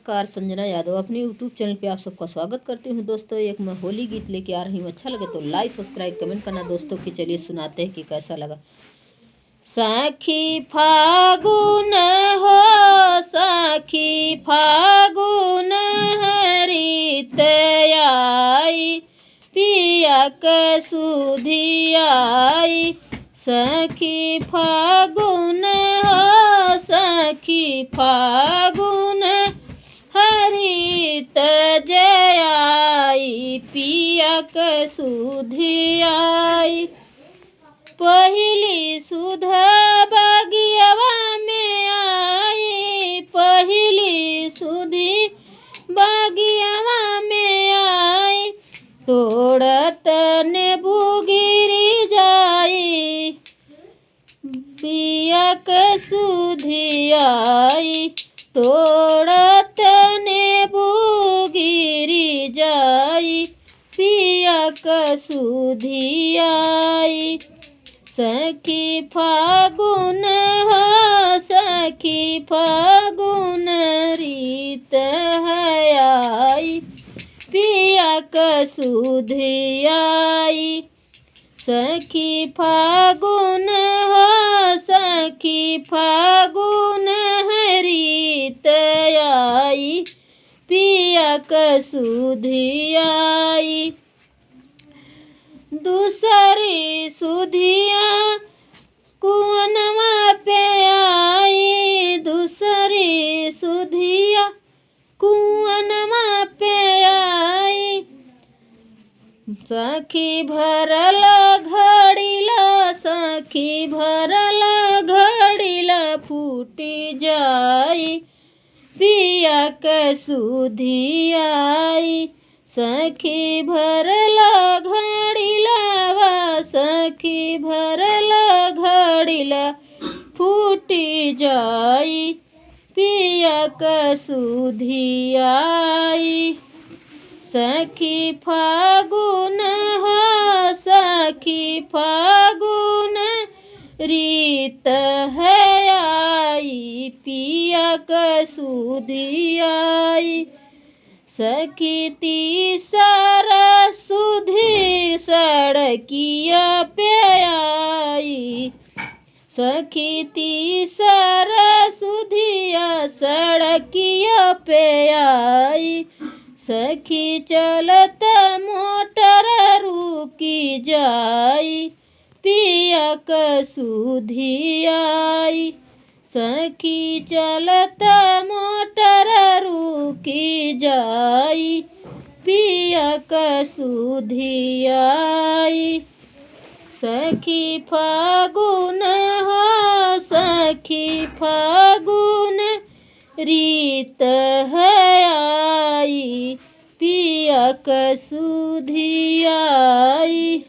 कार संजना यादव अपने YouTube channel पे आप सबका स्वागत करती हूँ। दोस्तों एक मैं होली गीत लेके आ रही हूँ। अच्छा लगे तो लाइक सब्सक्राइब कमेंट करना दोस्तों की। चलिए सुनाते हैं कि कैसा लगा। साखी फागुन हो साखी फागुन हरित आई पिया क सुधी आई। सखी फागुन हो सखी फागुन हरित जयाई पिया क सुधी आई। पहली सुधा बागियावा में आई पहली सुधी बागियावा में आई। तोड़त नेबू गिरी जाई पिया क सुधी आई। तोड़त नेबू गिरी जाई पिया क सुधी आई। सखी फागुन हो सखी फागुन रीत है आई पिया क सुधी आई। सखी फागुन हो सखी फागुन रीत आई पिया क सुधी आई। दूसरी सुधिया कुआनवा पे आई दूसरी सुधिया कुआनवा पे आई। सखी भरल घड़ीला सखी भरल घड़ीला फूटी जाई पिया क सुधी आई। सखी भरल घड़ीला सखी भरल घड़ीला फूटी जाई पिया क सुधी आई। सखी फागुन हो सखी फागुन रीत है आई पिया क सुधी आई। सखी तीसरा सुधी सड़किया पे आई सखी तीसरा सुधिया सड़किया पे आई। सखी चलत मोटर रुकी जाई पिया क सुधी आई। सखी चलत मोटर रुकी जाई पिया क सुधी आई। सखी फागुन हो सखी फागुन रीत है आई पिया क सुधी आई।